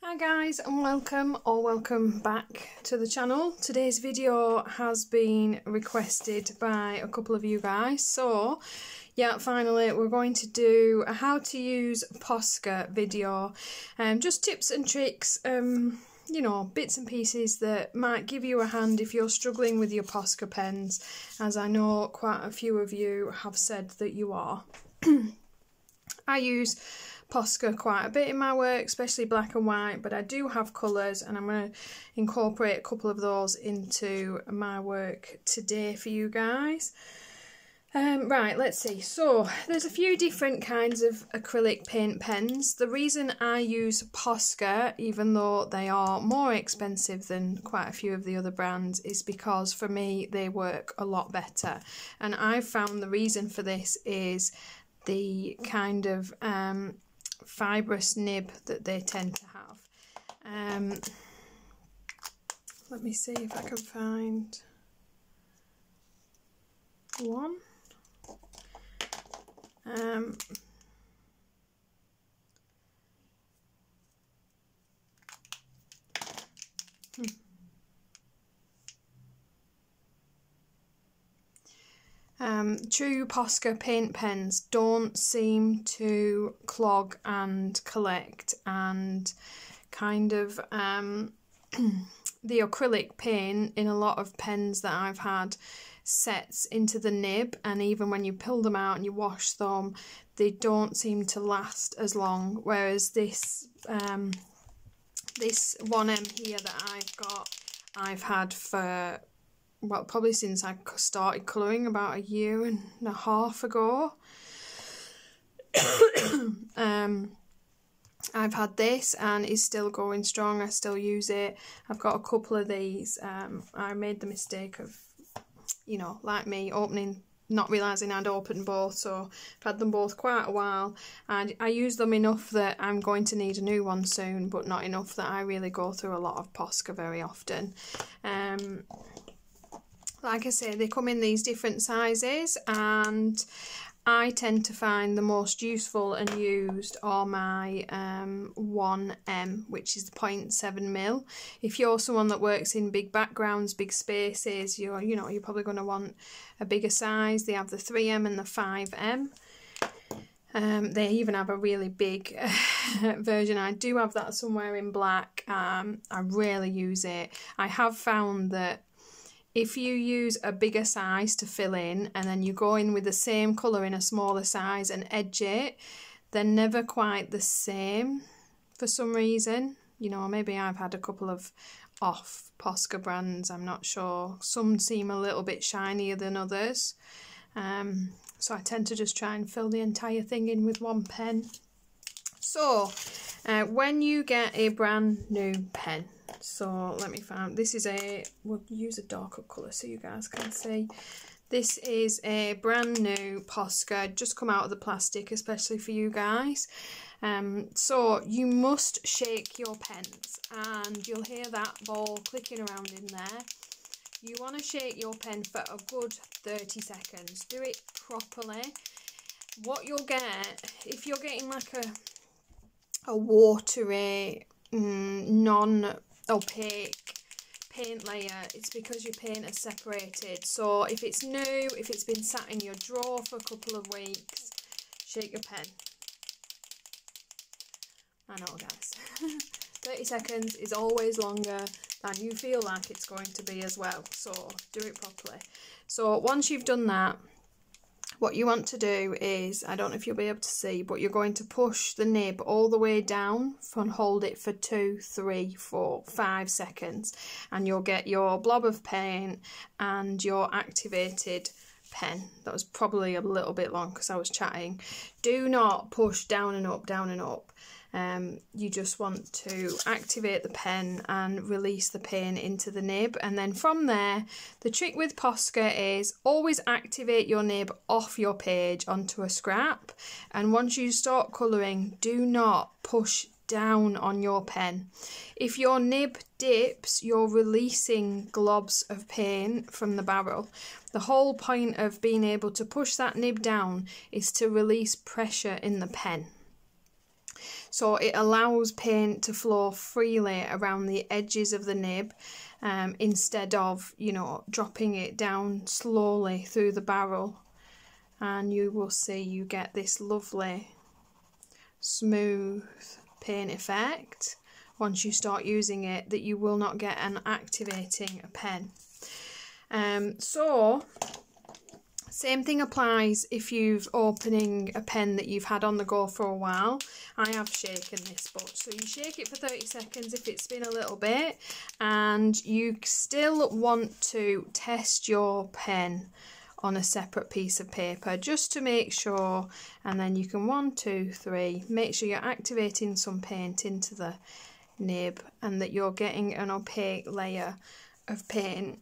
Hi guys, and welcome back to the channel. Today's video has been requested by a couple of you guys, so yeah, finally we're going to do a how to use POSCA video, just tips and tricks, you know, bits and pieces that might give you a hand if you're struggling with your POSCA pens, as I know quite a few of you have said that you are. I use POSCA quite a bit in my work, especially black and white, but I do have colours, and I'm going to incorporate a couple of those into my work today for you guys. Right, let's see. So there's a few different kinds of acrylic paint pens. The reason I use POSCA, even though they are more expensive than quite a few of the other brands, is because for me they work a lot better. And I've found the reason for this is the kind of fibrous nib that they tend to have. Let me see if I can find one. True POSCA paint pens don't seem to clog and collect, and kind of the acrylic paint in a lot of pens that I've had sets into the nib, and even when you pull them out and you wash them, they don't seem to last as long, whereas this this 1M here that I've had for, well, probably since I started colouring about a year and a half ago. I've had this and it's still going strong. I still use it. I've got a couple of these. I made the mistake of, you know, like me, not realising I'd opened both, so I've had them both quite a while, and I use them enough that I'm going to need a new one soon, but not enough that I really go through a lot of POSCA very often. Like I say, they come in these different sizes, and I tend to find the most useful and used are my 1M, which is the 0.7mm. If you're someone that works in big backgrounds, big spaces, you're probably going to want a bigger size. They have the 3M and the 5M. They even have a really big version. I do have that somewhere in black. I rarely use it. I have found that if you use a bigger size to fill in and then you go in with the same colour in a smaller size and edge it, they're never quite the same for some reason. You know, maybe I've had a couple of off POSCA brands, I'm not sure. Some seem a little bit shinier than others. So I tend to just try and fill the entire thing in with one pen. So, when you get a brand new pen, so let me find, this is we'll use a darker colour so you guys can see. This is a brand new POSCA, just come out of the plastic, especially for you guys. So you must shake your pens, and you'll hear that ball clicking around in there. You want to shake your pen for a good 30 seconds. Do it properly. What you'll get, if you're getting like a watery, non-opaque paint layer, it's because your paint is separated. So if it's new, if it's been sat in your drawer for a couple of weeks, shake your pen. I know, guys. 30 seconds is always longer than you feel like it's going to be as well, so do it properly. So once you've done that, what you want to do is, I don't know if you'll be able to see, but you're going to push the nib all the way down and hold it for 2, 3, 4, 5 seconds, and you'll get your blob of paint and your activated pen. That was probably a little bit long because I was chatting. Do not push down and up, down and up. You just want to activate the pen and release the paint into the nib, and then from there, the trick with POSCA is always activate your nib off your page onto a scrap, and once you start colouring, do not push down on your pen. If your nib dips, you're releasing globs of paint from the barrel. The whole point of being able to push that nib down is to release pressure in the pen. so it allows paint to flow freely around the edges of the nib, instead of, you know, dropping it down slowly through the barrel. And you will see you get this lovely smooth paint effect once you start using it, that you will not get an activating a pen. So same thing applies if you've opening a pen that you've had on the go for a while. I have shaken this, but so you shake it for 30 seconds if it's been a little bit, and you still want to test your pen on a separate piece of paper just to make sure, and then you can 1, 2, 3 make sure you're activating some paint into the nib and that you're getting an opaque layer of paint.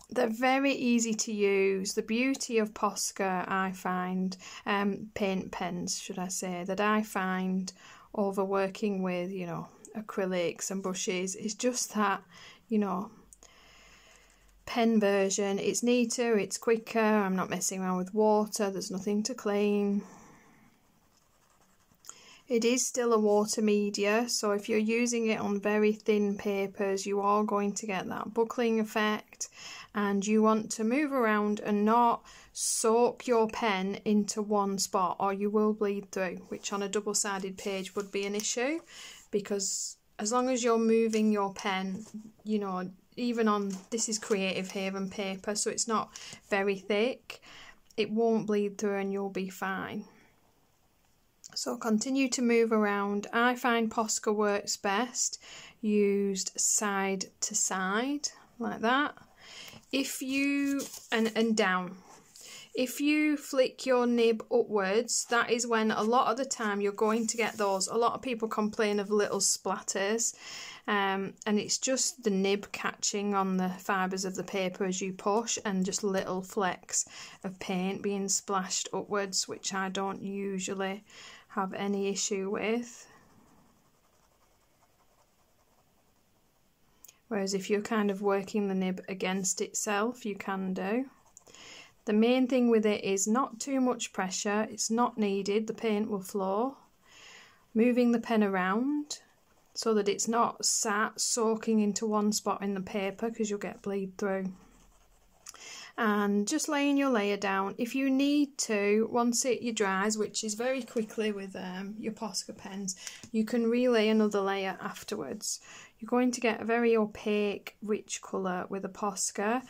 They're very easy to use. The beauty of POSCA, I find, paint pens should I say, that I find over working with, you know, acrylics and brushes, is just that, you know, pen version. It's neater, it's quicker, I'm not messing around with water, there's nothing to clean. It is still a water media, so if you're using it on very thin papers, you are going to get that buckling effect, and you want to move around and not soak your pen into one spot, or you will bleed through, which on a double-sided page would be an issue, because as long as you're moving your pen, you know, even on, this is Creative Haven paper, so it's not very thick, it won't bleed through and you'll be fine. So continue to move around. I find POSCA works best used side to side, like that. If you, and down. If you flick your nib upwards, that is when a lot of the time you're going to get those. A lot of people complain of little splatters, and it's just the nib catching on the fibres of the paper as you push, and just little flecks of paint being splashed upwards, which I don't usually have any issue with. Whereas if you're kind of working the nib against itself, you can do. The main thing with it is not too much pressure, it's not needed, the paint will flow. Moving the pen around so that it's not sat soaking into one spot in the paper, because you'll get bleed through. And just laying your layer down. If you need to, once it dries, which is very quickly with your POSCA pens, you can relay another layer afterwards. You're going to get a very opaque, rich colour with a POSCA.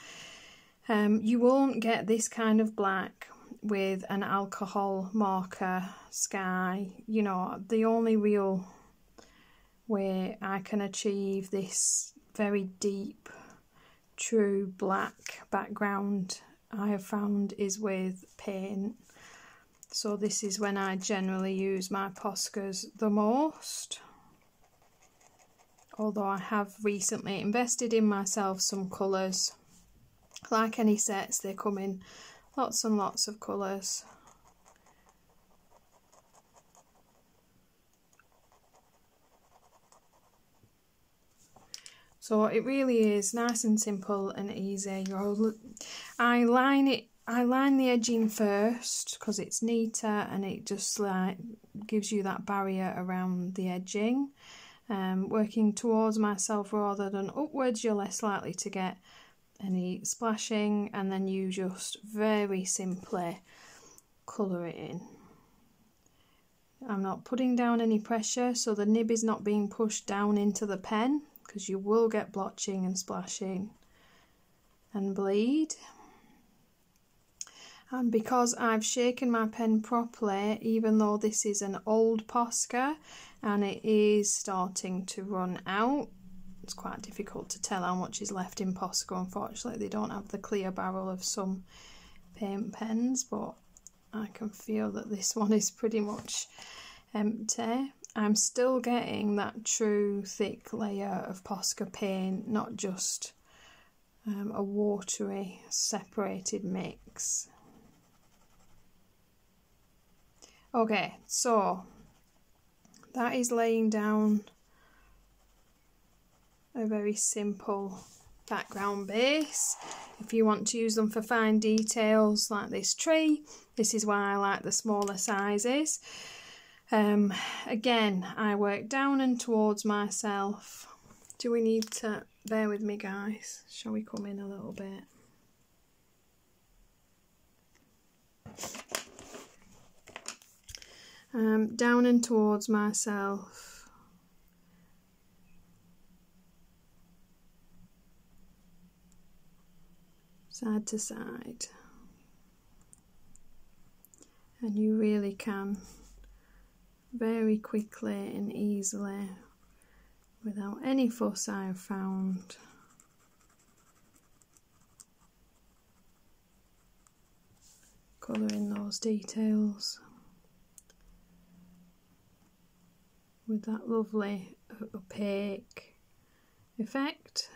You won't get this kind of black with an alcohol marker sky. You know, the only real way I can achieve this very deep, true black background I have found is with paint. So this is when I generally use my POSCAs the most. Although I have recently invested in myself some colours. Like any sets, they come in lots and lots of colours. So it really is nice and simple and easy. I line the edging first because it's neater and it just like gives you that barrier around the edging. Working towards myself rather than upwards, you're less likely to get any splashing, and then you just very simply colour it in. I'm not putting down any pressure, so the nib is not being pushed down into the pen, because you will get blotching and splashing and bleed. And because I've shaken my pen properly, even though this is an old POSCA and it is starting to run out, it's quite difficult to tell how much is left in POSCA. Unfortunately, they don't have the clear barrel of some paint pens, but I can feel that this one is pretty much empty. I'm still getting that true thick layer of POSCA paint, not just a watery separated mix. Okay, so that is laying down a very simple background base. If you want to use them for fine details like this tree, this is why I like the smaller sizes. Again, I work down and towards myself. Do we need to bear with me, guys? Shall we come in a little bit? Down and towards myself. Side to side. And you really can very quickly and easily, without any fuss, I have found, colour in those details with that lovely opaque effect.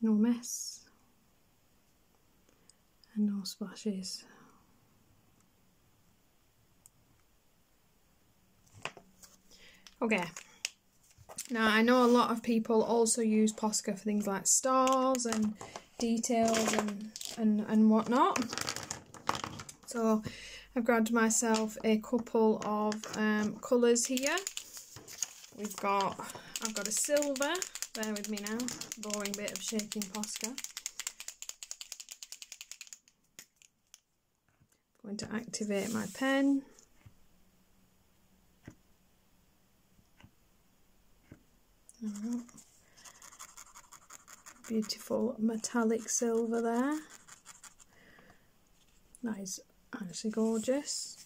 No mess and no splashes. Okay, now I know a lot of people also use POSCA for things like stars and details and whatnot. So I've grabbed myself a couple of colours here. I've got a silver. Bear with me now, boring bit of shaking POSCA. I'm going to activate my pen. There we go. Beautiful metallic silver there. That is actually gorgeous.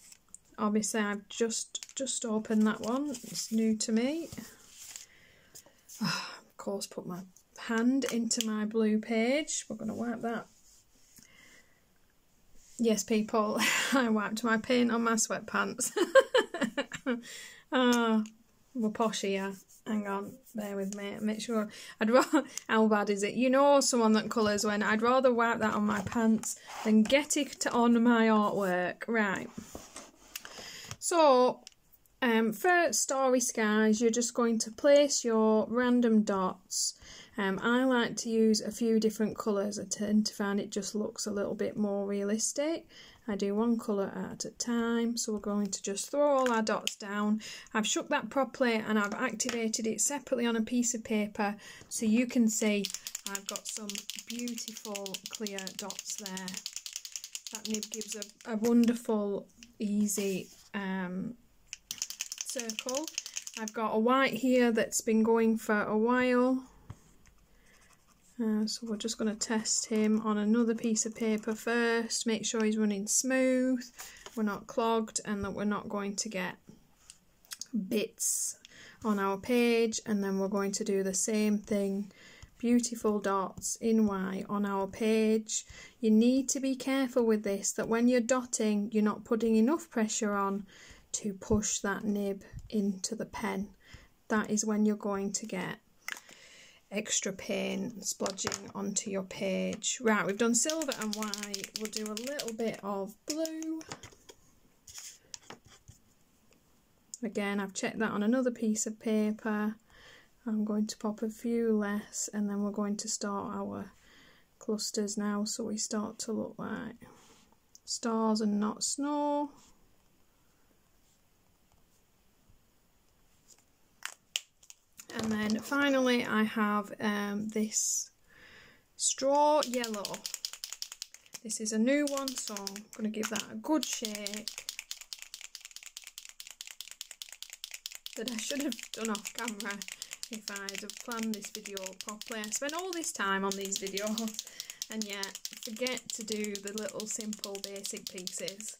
Obviously I've just opened that one, it's new to me. Of course, put my hand into my blue page. We're going to wipe that. Yes, people, I wiped my paint on my sweatpants. We're posh here. Hang on, bear with me. Make sure. I'd rather. How bad is it? You know, someone that colours when I'd rather wipe that on my pants than get it on my artwork. Right. So, for Starry Skies, you're just going to place your random dots. I like to use a few different colours. I tend to find it just looks a little bit more realistic. I do one colour at a time, so we're going to just throw all our dots down. I've shook that properly and I've activated it separately on a piece of paper, so you can see I've got some beautiful clear dots there. That nib gives a wonderful, easy circle. I've got a white here that's been going for a while, so we're just going to test him on another piece of paper first, make sure he's running smooth, we're not clogged, and that we're not going to get bits on our page. And then we're going to do the same thing, beautiful dots in white on our page. You need to be careful with this, that when you're dotting, you're not putting enough pressure on to push that nib into the pen. That is when you're going to get extra paint splodging onto your page. Right, we've done silver and white. We'll do a little bit of blue. Again, I've checked that on another piece of paper. I'm going to pop a few less, and then we're going to start our clusters now, so we start to look like stars and not snow. And then finally I have this straw yellow. This is a new one, so I'm going to give that a good shake. That I should have done off camera if I'd have planned this video properly. I spent all this time on these videos and yet forget to do the little simple basic pieces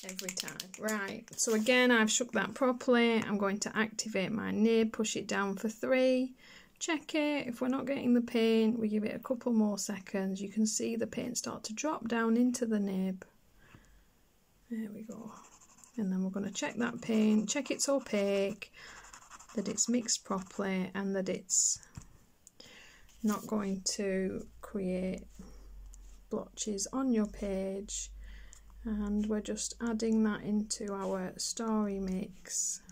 every time. Right, so again I've shook that properly. I'm going to activate my nib, push it down for 3, check it. If we're not getting the paint, we give it a couple more seconds. You can see the paint start to drop down into the nib. There we go. And then we're going to check that paint, check it's opaque, that it's mixed properly, and that it's not going to create blotches on your page. And we're just adding that into our starry mix.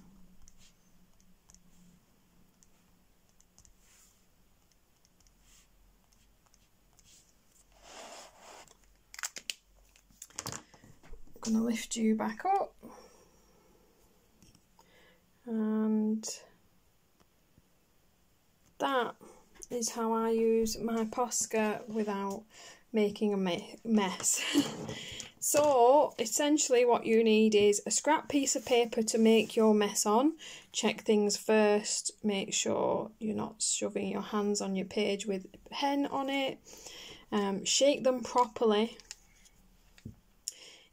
going to lift you back up, and that is how I use my POSCA without making a mess. So essentially what you need is a scrap piece of paper to make your mess on. Check things first, make sure you're not shoving your hands on your page with pen on it. Shake them properly.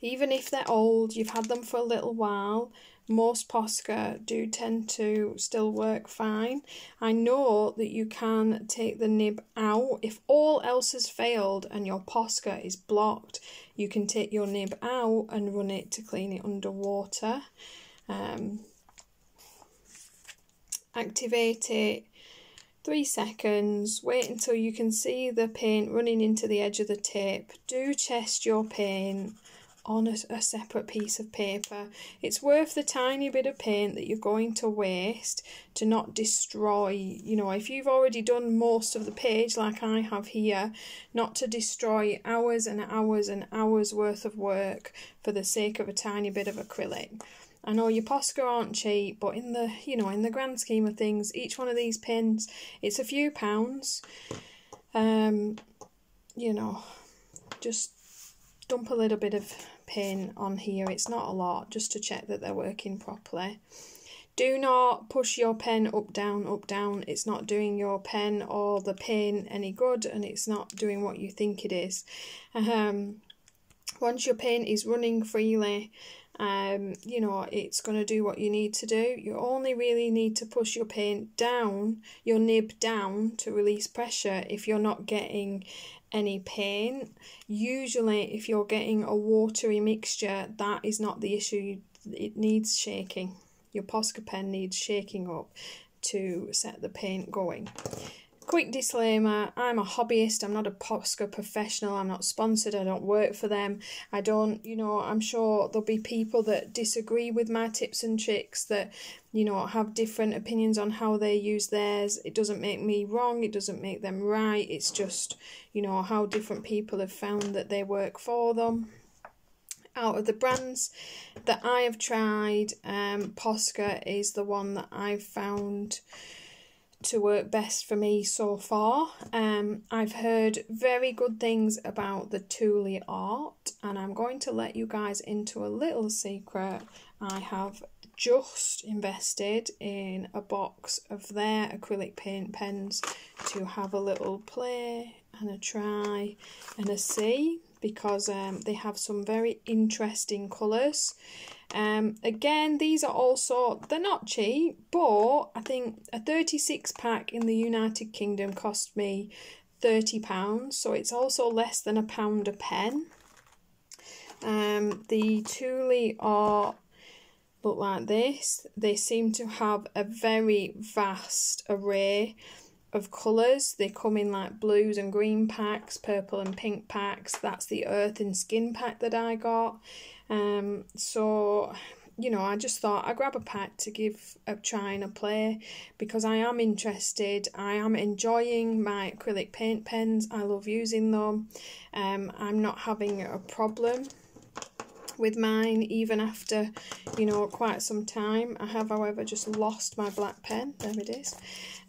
Even if they're old, you've had them for a little while, most POSCA do tend to still work fine. I know that you can take the nib out. If all else has failed and your POSCA is blocked, you can take your nib out and run it to clean it under water. Activate it 3 seconds, wait until you can see the paint running into the edge of the tip. Do test your paint on a separate piece of paper. It's worth the tiny bit of paint that you're going to waste to not destroy, you know, if you've already done most of the page like I have here, not to destroy hours and hours and hours worth of work for the sake of a tiny bit of acrylic. I know your POSCA aren't cheap, but in the, you know, in the grand scheme of things, each one of these pins, it's a few pounds. You know, just dump a little bit of paint on here. It's not a lot, just to check that they're working properly. Do not push your pen up, down, up, down. It's not doing your pen or the paint any good, and it's not doing what you think it is. Once your paint is running freely, you know, it's going to do what you need to do. You only really need to push your paint down, your nib down, to release pressure if you're not getting any paint. Usually if you're getting a watery mixture, that is not the issue. It needs shaking. Your POSCA pen needs shaking up to set the paint going. Quick disclaimer, I'm a hobbyist, I'm not a POSCA professional, I'm not sponsored, I don't work for them, I don't, you know, I'm sure there'll be people that disagree with my tips and tricks, that, you know, have different opinions on how they use theirs. It doesn't make me wrong, it doesn't make them right, it's just, you know, how different people have found that they work for them. Out of the brands that I have tried, POSCA is the one that I've found to work best for me so far. I've heard very good things about the Thule art, and I'm going to let you guys into a little secret. I have just invested in a box of their acrylic paint pens to have a little play and a try and a see, because they have some very interesting colours. Again, these are also, they're not cheap, but I think a 36 pack in the United Kingdom cost me £30, so it's also less than £1 a pen. The Thule are look like this. They seem to have a very vast array of colours. They come in like blues and green packs, purple and pink packs. That's the earth and skin pack that I got. So, you know, I just thought I'd grab a pack to give a try and a play, because I am interested. I am enjoying my acrylic paint pens. I love using them. I'm not having a problem with mine even after, you know, quite some time. I have, however, just lost my black pen. There it is.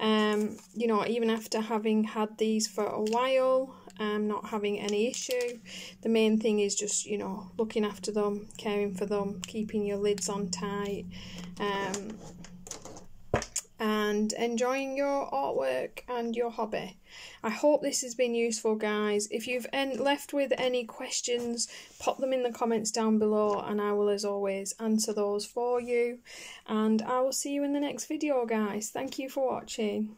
You know, even after having had these for a while, not having any issue. The main thing is just, you know, looking after them, caring for them, keeping your lids on tight, and enjoying your artwork and your hobby. I hope this has been useful, guys. If you've left with any questions, pop them in the comments down below, and I will, as always, answer those for you. And I will see you in the next video, guys. Thank you for watching.